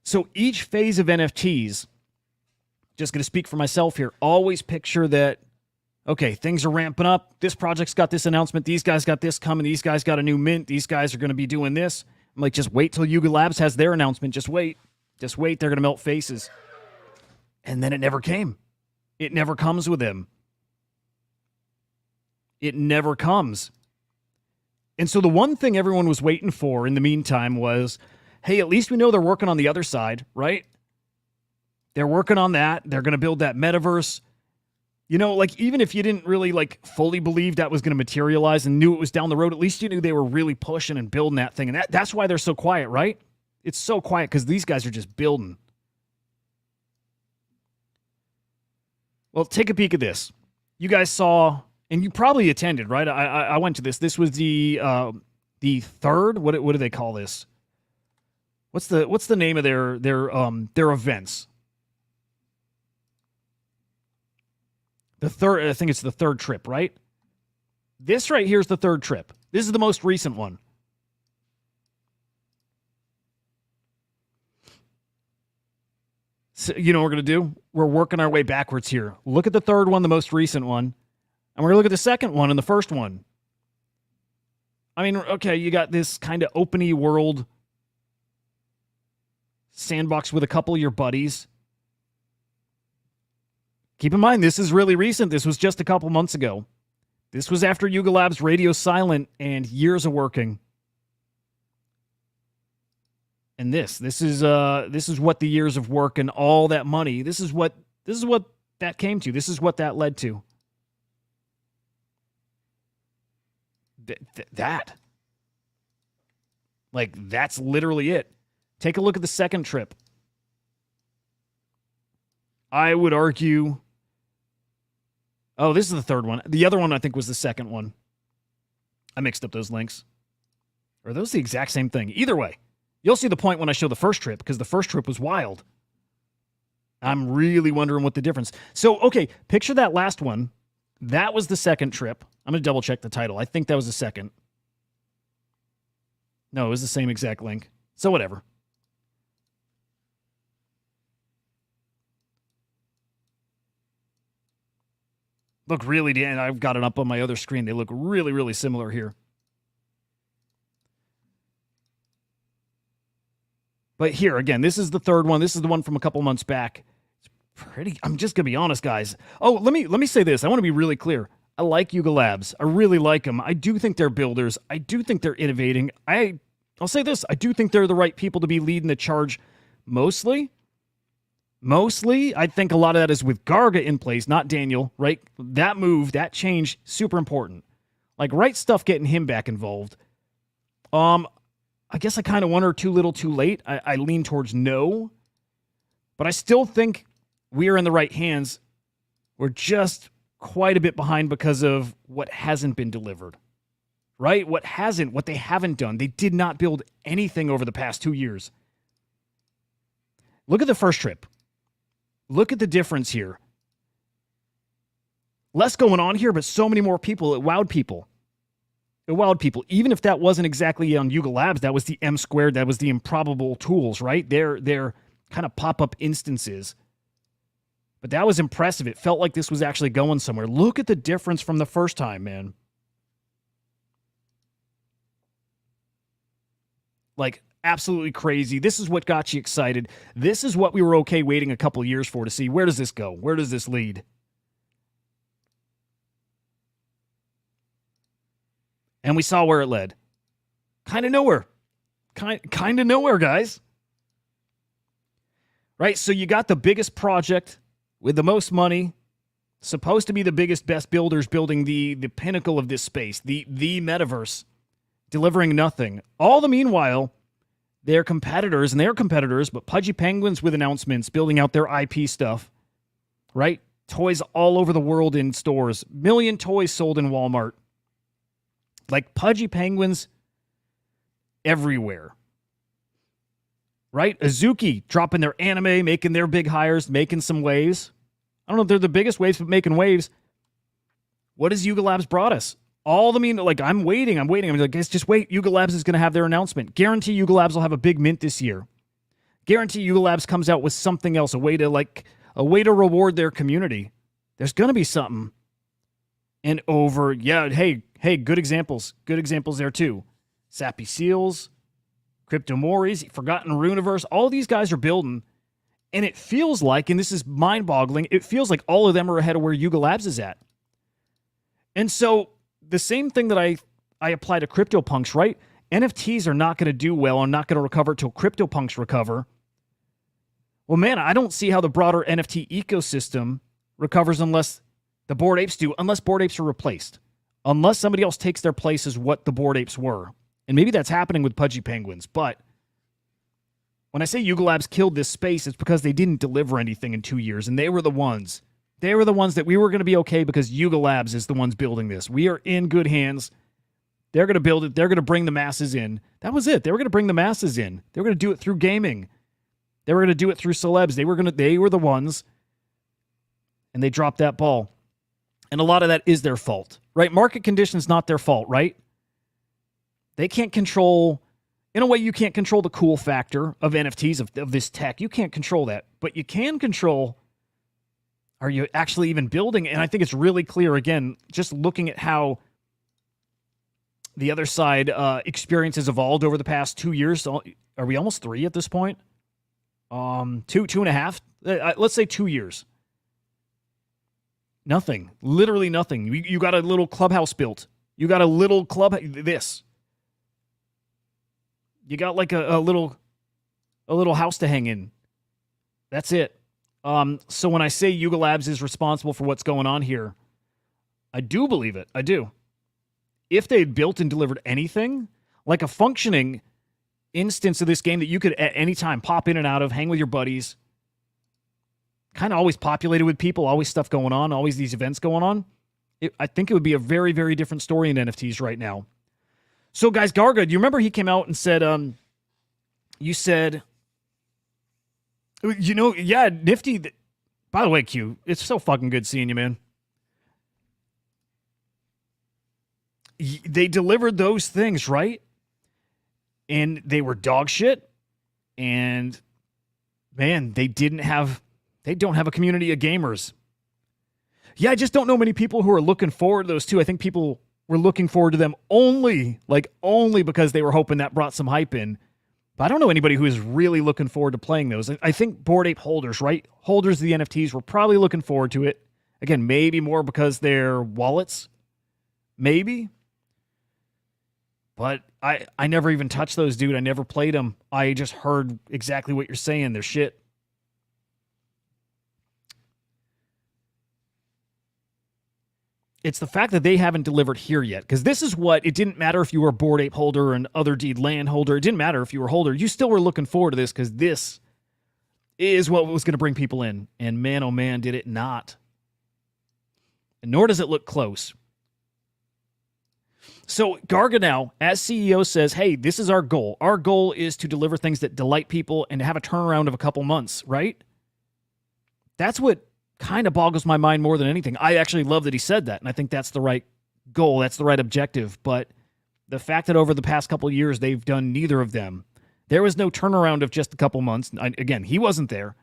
So each phase of NFTs, just going to speak for myself here, always picture that, okay, things are ramping up. This project's got this announcement. These guys got this coming. These guys got a new mint. These guys are going to be doing this. I'm like, just wait till Yuga Labs has their announcement. Just wait. Just wait. They're going to melt faces. And then it never came. It never comes with them. It never comes. And so the one thing everyone was waiting for in the meantime was, hey, at least we know they're working on the other side, right? They're working on that. They're going to build that metaverse. You know, like, even if you didn't really, like, fully believe that was going to materialize and knew it was down the road, at least you knew they were really pushing and building that thing. And that's why they're so quiet, right? It's so quiet because these guys are just building. Well, take a peek at this. You guys saw, and you probably attended, right? I went to this. This was the third. What do they call this? What's the name of their events? The third. I think it's the third trip, right? This right here is the third trip. This is the most recent one. So, you know what we're going to do? We're working our way backwards here. Look at the third one, the most recent one. And we're going to look at the second one and the first one. I mean, okay, you got this kind of open-y world sandbox with a couple of your buddies. Keep in mind, this is really recent. This was just a couple months ago. This was after Yuga Labs Radio Silent and years of working. And this is what the years of work and all that money, this is what that came to. This is what that led to. That. Like, that's literally it. Take a look at the second trip. I would argue... Oh, this is the third one. The other one, I think, was the second one. I mixed up those links. Are those the exact same thing? Either way, you'll see the point when I show the first trip, because the first trip was wild. I'm really wondering what the difference... So, okay, picture that last one. That was the second trip. I'm going to double-check the title. I think that was the second. No, it was the same exact link. So, whatever. Look really, and I've got it up on my other screen. They look really, really similar here. But here, again, this is the third one. This is the one from a couple months back. It's pretty, I'm just going to be honest, guys. Oh, let me say this. I want to be really clear. I like Yuga Labs. I really like them. I do think they're builders. I do think they're innovating. I'll say this. I do think they're the right people to be leading the charge mostly. Mostly, I think a lot of that is with Garga in place, not Daniel, right? That move, that change, super important. Like, right stuff getting him back involved. I guess I kind of wonder too little too late. I lean towards no. But I still think we are in the right hands. We're just quite a bit behind because of what hasn't been delivered. Right? What they haven't done. They did not build anything over the past 2 years. Look at the first trip. Look at the difference here. Less going on here, but so many more people. It wowed people. It wowed people. Even if that wasn't exactly on Yuga Labs, that was the M squared, that was the improbable tools, right? They're kind of pop-up instances. But that was impressive. It felt like this was actually going somewhere. Look at the difference from the first time, man. Like, absolutely crazy. This is what got you excited. This is what we were okay waiting a couple years for to see. Where does this go? Where does this lead? And we saw where it led. Kind of nowhere. Kind of nowhere, guys. Right? So you got the biggest project with the most money, supposed to be the biggest, best builders building the pinnacle of this space, the metaverse, delivering nothing. All the meanwhile, their competitors, and they're competitors, but Pudgy Penguins with announcements, building out their IP stuff, right? Toys all over the world in stores. Million toys sold in Walmart. Like Pudgy Penguins everywhere. Right? Azuki dropping their anime, making their big hires, making some waves. I don't know if they're the biggest waves, but making waves. What has Yuga Labs brought us? All the like, I'm waiting. I'm like, guys, just wait. Yuga Labs is going to have their announcement. Guarantee Yuga Labs will have a big mint this year. Guarantee Yuga Labs comes out with something else, a way to reward their community. There's going to be something. And hey, good examples. Good examples there too. Sappy Seals, Crypto Moris, Forgotten Runeverse, all these guys are building. And it feels like, and this is mind-boggling, it feels like all of them are ahead of where Yuga Labs is at. And so the same thing that I apply to CryptoPunks, right? NFTs are not going to do well and not going to recover till CryptoPunks recover. Well, man, I don't see how the broader NFT ecosystem recovers unless the Bored Apes do, unless Bored Apes are replaced. Unless somebody else takes their place as what the Bored Apes were. And maybe that's happening with Pudgy Penguins, but when I say Yuga Labs killed this space, it's because they didn't deliver anything in 2 years, and they were the ones. They were the ones that we were going to be okay because Yuga Labs is the ones building this. We are in good hands. They're going to build it. They're going to bring the masses in. That was it. They were going to bring the masses in. They were going to do it through gaming. They were going to do it through celebs. They were the ones, and they dropped that ball. And a lot of that is their fault, right? Market conditions not their fault, right? They can't control. In a way, you can't control the cool factor of NFTs, of this tech. You can't control that. But you can control, are you actually even building? And I think it's really clear, again, just looking at how the other side experience has evolved over the past 2 years. Are we almost 3 at this point? 2.5? Let's say 2 years. Nothing. Literally nothing. You got a little clubhouse built. You got a little club. This. You got like a little house to hang in. That's it. So when I say Yuga Labs is responsible for what's going on here, I do believe it. I do. If they had built and delivered anything, like a functioning instance of this game that you could at any time pop in and out of, hang with your buddies, kind of always populated with people, always stuff going on, always these events going on, I think it would be a very, very different story in NFTs right now. So, guys, Garga, do you remember he came out and said, you said, yeah, Nifty. By the way, Q, it's so fucking good seeing you, man. They delivered those things, right? And they were dog shit. And, man, they don't have a community of gamers. Yeah, I just don't know many people who are looking forward to those two. I think people were looking forward to them only because they were hoping that brought some hype in. But I don't know anybody who is really looking forward to playing those. I think Bored Ape holders, right? Holders of the NFTs were probably looking forward to it. Again, maybe more because they're wallets. Maybe. But I never even touched those, dude. I never played them. I just heard exactly what you're saying. They're shit. It's the fact that they haven't delivered here yet. Because this is what, it didn't matter if you were a Bored Ape holder or an Other Deed land holder. It didn't matter if you were a holder. You still were looking forward to this because this is what was going to bring people in. And man, oh man, did it not. And nor does it look close. So Garga now, as CEO, says, hey, this is our goal. Our goal is to deliver things that delight people and to have a turnaround of a couple months, right? That's what kind of boggles my mind more than anything. I actually love that he said that, and I think that's the right goal. That's the right objective. But the fact that over the past couple of years, they've done neither of them. There was no turnaround of just a couple months. Again, he wasn't there.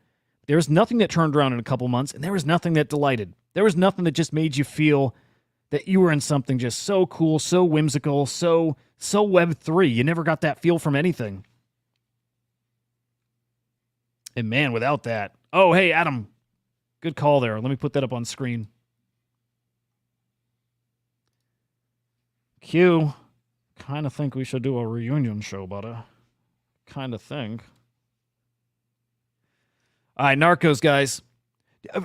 There was nothing that turned around in a couple months, and there was nothing that delighted. There was nothing that just made you feel that you were in something just so cool, so whimsical, so Web3. You never got that feel from anything. And man, without that... Oh, hey, Adam. Good call there. Let me put that up on screen. Q, kind of think we should do a reunion show, buddy. Kind of think. All right, Narcos, guys.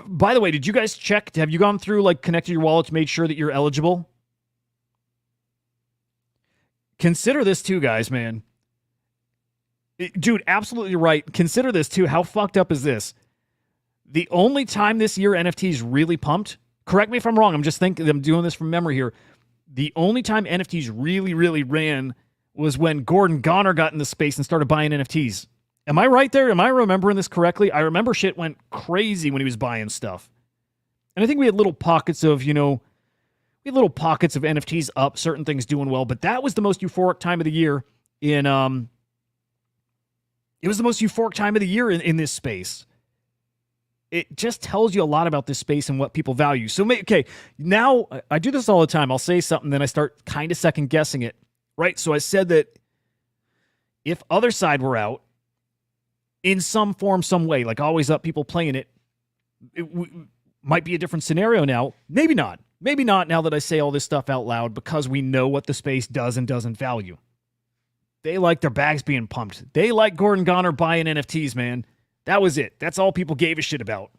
By the way, did you guys check? Have you gone through, like, connected your wallets, made sure that you're eligible? Consider this too, guys, man. Dude, absolutely right. Consider this, too. How fucked up is this? The only time this year NFTs really pumped, correct me if I'm wrong, I'm doing this from memory here. The only time NFTs really, really ran was when Gordon Goner got into space and started buying NFTs. Am I right there? Am I remembering this correctly? I remember shit went crazy when he was buying stuff. And I think we had little pockets of, NFTs up, certain things doing well, but that was the most euphoric time of the year in this space. It just tells you a lot about this space and what people value. So, okay, now I do this all the time. I'll say something, then I start kind of second guessing it, right? So I said that if Other Side were out in some form, some way, like Always Up, people playing it, might be a different scenario now. Maybe not. Maybe not now that I say all this stuff out loud, because we know what the space does and doesn't value. They like their bags being pumped. They like Gordon Goner buying NFTs, man. That was it. That's all people gave a shit about.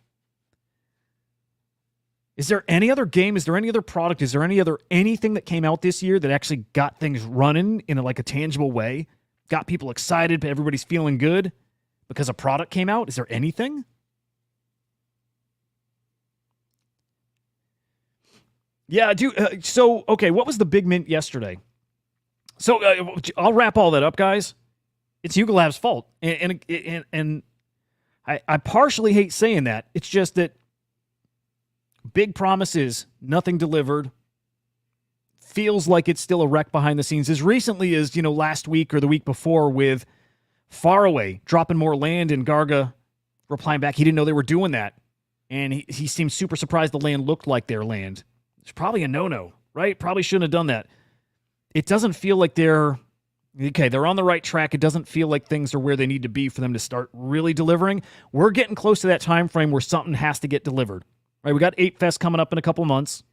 Is there any other game? Is there any other product? Is there anything that came out this year that actually got things running in a tangible way? Got people excited, but everybody's feeling good because a product came out? Is there anything? Yeah, dude. So, okay, what was the big mint yesterday? So, I'll wrap all that up, guys. It's Yuga Labs' fault. And I partially hate saying that. It's just that big promises, nothing delivered. Feels like it's still a wreck behind the scenes. As recently as, last week or the week before with Faraway dropping more land and Garga replying back he didn't know they were doing that. And he seemed super surprised the land looked like their land. It's probably a no-no, right? Probably shouldn't have done that. It doesn't feel like they're on the right track. It doesn't feel like things are where they need to be for them to start really delivering. We're getting close to that time frame where something has to get delivered. Right? We got Ape Fest coming up in a couple months.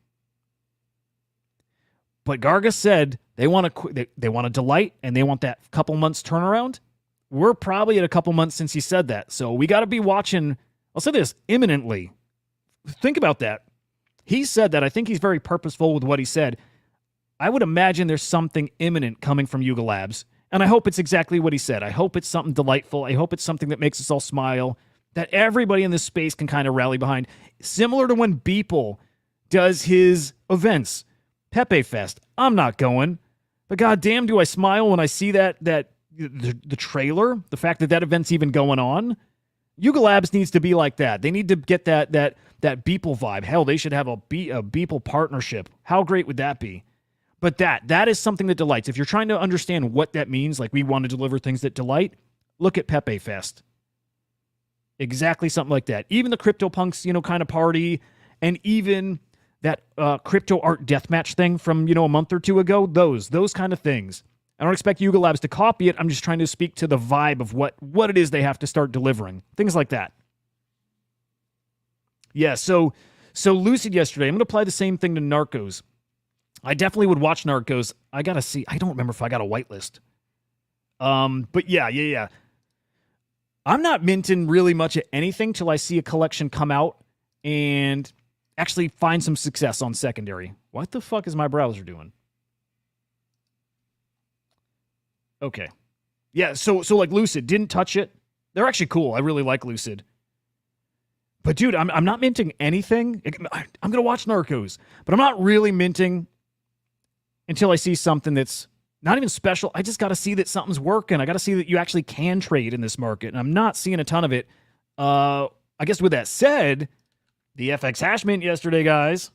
But Garga said they want to delight and they want that couple months turnaround. We're probably at a couple months since he said that. So we got to be watching, I'll say this, imminently. Think about that. He said that. I think he's very purposeful with what he said. I would imagine there's something imminent coming from Yuga Labs, and I hope it's exactly what he said. I hope it's something delightful. I hope it's something that makes us all smile, that everybody in this space can kind of rally behind. Similar to when Beeple does his events. Pepe Fest. I'm not going, but goddamn do I smile when I see the trailer, the fact that event's even going on. Yuga Labs needs to be like that. They need to get that Beeple vibe. Hell, they should have a Beeple partnership. How great would that be? But that is something that delights. If you're trying to understand what that means, like we want to deliver things that delight, look at Pepe Fest. Exactly something like that. Even the CryptoPunks, kind of party, and even that crypto art deathmatch thing from, a month or two ago, those kind of things. I don't expect Yuga Labs to copy it. I'm just trying to speak to the vibe of what it is they have to start delivering. Things like that. Yeah, so Lucid yesterday. I'm going to apply the same thing to Narcos. I definitely would watch Narcos. I got to see. I don't remember if I got a whitelist. But yeah. I'm not minting really much at anything till I see a collection come out and actually find some success on secondary. What the fuck is my browser doing? Okay. Yeah, so like Lucid, didn't touch it. They're actually cool. I really like Lucid. But dude, I'm not minting anything. I'm going to watch Narcos, but I'm not really minting until I see something that's not even special. I just got to see that something's working. I got to see that you actually can trade in this market, and I'm not seeing a ton of it. I guess with that said, the FX hash mint yesterday, guys.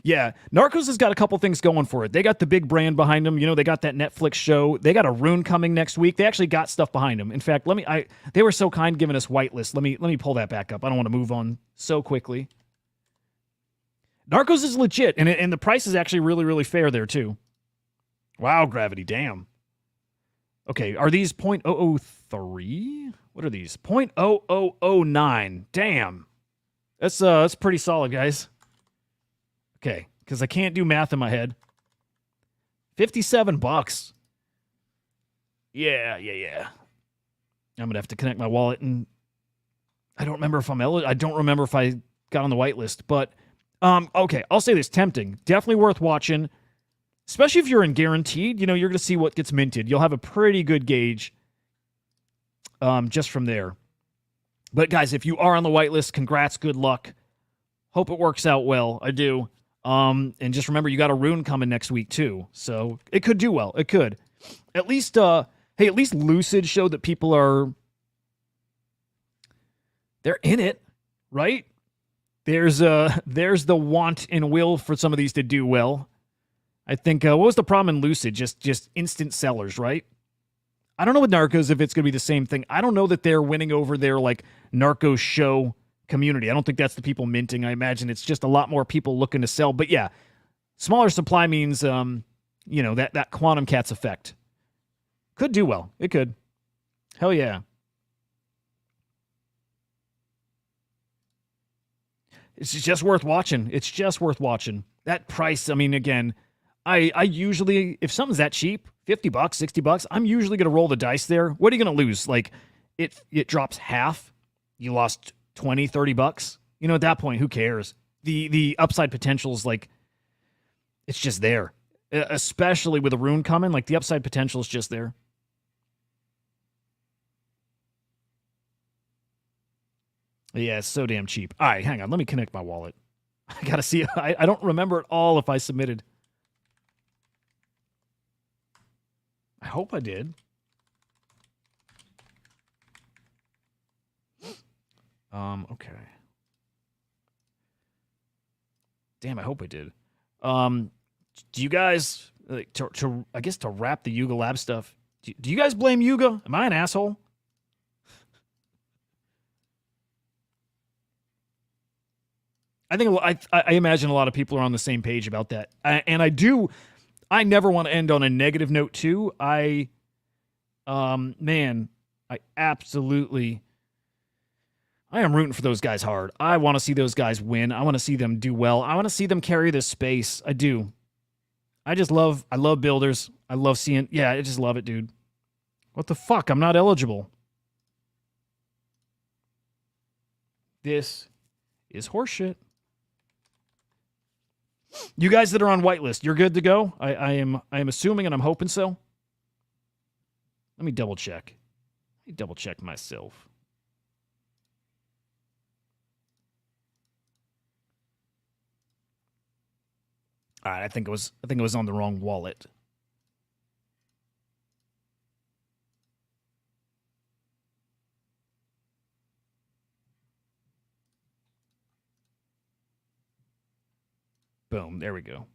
Yeah, Narcos has got a couple things going for it. They got the big brand behind them. They got that Netflix show. They got a Rune coming next week. They actually got stuff behind them. In fact, they were so kind giving us whitelist. Let me pull that back up. I don't want to move on so quickly. Narcos is legit, and the price is actually really, really fair there, too. Wow, Gravity, damn. Okay, are these 0.003? What are these? 0.0009. Damn. That's pretty solid, guys. Okay, because I can't do math in my head. $57. Yeah. I'm gonna have to connect my wallet, and I don't remember if I don't remember if I got on the whitelist, but okay, I'll say this: tempting, definitely worth watching. Especially if you're in guaranteed, you're going to see what gets minted. You'll have a pretty good gauge just from there. But guys, if you are on the whitelist, congrats, good luck. Hope it works out well. I do. And just remember, you got a rune coming next week too. So it could do well. It could. At least, at least Lucid showed that people are, they're in it, right? There's the want and will for some of these to do well. I think, what was the problem in Lucid? Just instant sellers, right? I don't know with Narcos if it's going to be the same thing. I don't know that they're winning over their, Narcos show community. I don't think that's the people minting. I imagine it's just a lot more people looking to sell. But yeah, smaller supply means, that Quantum Cats effect. Could do well. It could. Hell yeah. It's just worth watching. It's just worth watching. That price, again, I usually, if something's that cheap, $50, $60, I'm usually going to roll the dice there. What are you going to lose? It drops half. You lost $20, $30. At that point, who cares? The upside potential is it's just there. Especially with a rune coming, the upside potential is just there. Yeah, it's so damn cheap. All right, hang on. Let me connect my wallet. I got to see. I don't remember at all if I submitted. I hope I did. Okay. Damn, I hope I did. Do you guys, I guess to wrap the Yuga Lab stuff, do you guys blame Yuga? Am I an asshole? I think I imagine a lot of people are on the same page about that. I never want to end on a negative note too. I am rooting for those guys hard. I want to see those guys win. I want to see them do well. I want to see them carry this space. I do. I love builders. I love seeing, I just love it, dude. What the fuck? I'm not eligible. This is horseshit. You guys that are on whitelist, you're good to go? I am assuming and I'm hoping so. Let me double check. Let me double check myself. All right, I think it was on the wrong wallet. Boom, there we go.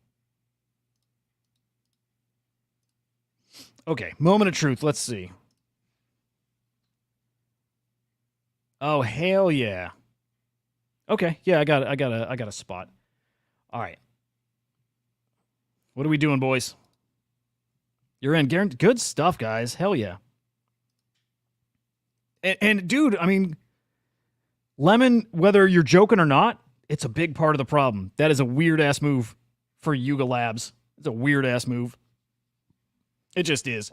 Okay, moment of truth. Let's see. Oh, hell yeah. Okay, yeah, I got a spot. All right. What are we doing, boys? You're in. Good stuff, guys. Hell yeah. And dude, Lemon, whether you're joking or not, it's a big part of the problem. That is a weird-ass move for Yuga Labs. It's a weird-ass move. It just is.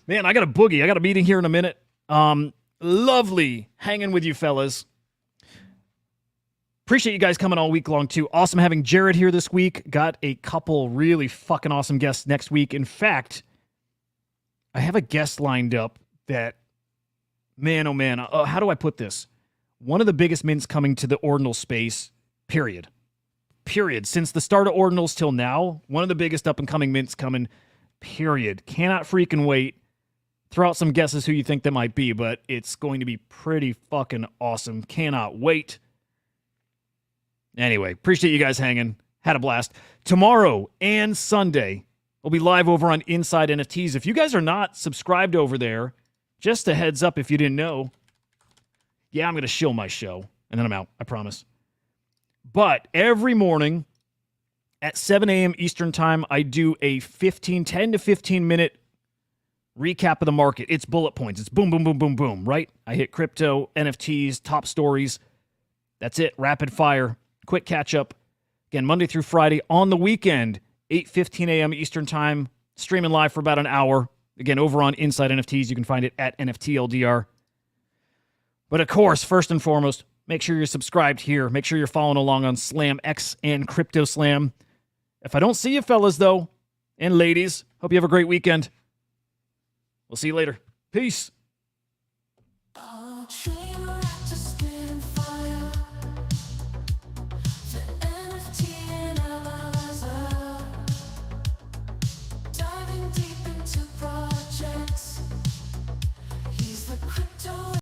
Man, I got a boogie. I got a meeting here in a minute. Lovely hanging with you fellas. Appreciate you guys coming all week long, too. Awesome having Jared here this week. Got a couple really fucking awesome guests next week. In fact, I have a guest lined up that, man, oh man, how do I put this? One of the biggest mints coming to the ordinal space, period. Since the start of ordinals till now, one of the biggest up-and-coming mints coming, period. Cannot freaking wait. Throw out some guesses who you think that might be, but it's going to be pretty fucking awesome. Cannot wait. Anyway, appreciate you guys hanging. Had a blast. Tomorrow and Sunday, we'll be live over on Inside NFTs. If you guys are not subscribed over there, just a heads up if you didn't know, yeah, I'm going to shill my show, and then I'm out, I promise. But every morning at 7 a.m. Eastern Time, I do a 10 to 15-minute recap of the market. It's bullet points. It's boom, boom, boom, boom, boom, right? I hit crypto, NFTs, top stories. That's it, rapid fire. Quick catch-up. Again, Monday through Friday. On the weekend, 8:15 a.m. Eastern Time, streaming live for about an hour. Again, over on Inside NFTs. You can find it at NFTLDR. But of course, first and foremost, make sure you're subscribed here. Make sure you're following along on SlamX and CryptoSlam. If I don't see you fellas, though, And ladies, hope you have a great weekend. We'll see you later. Peace.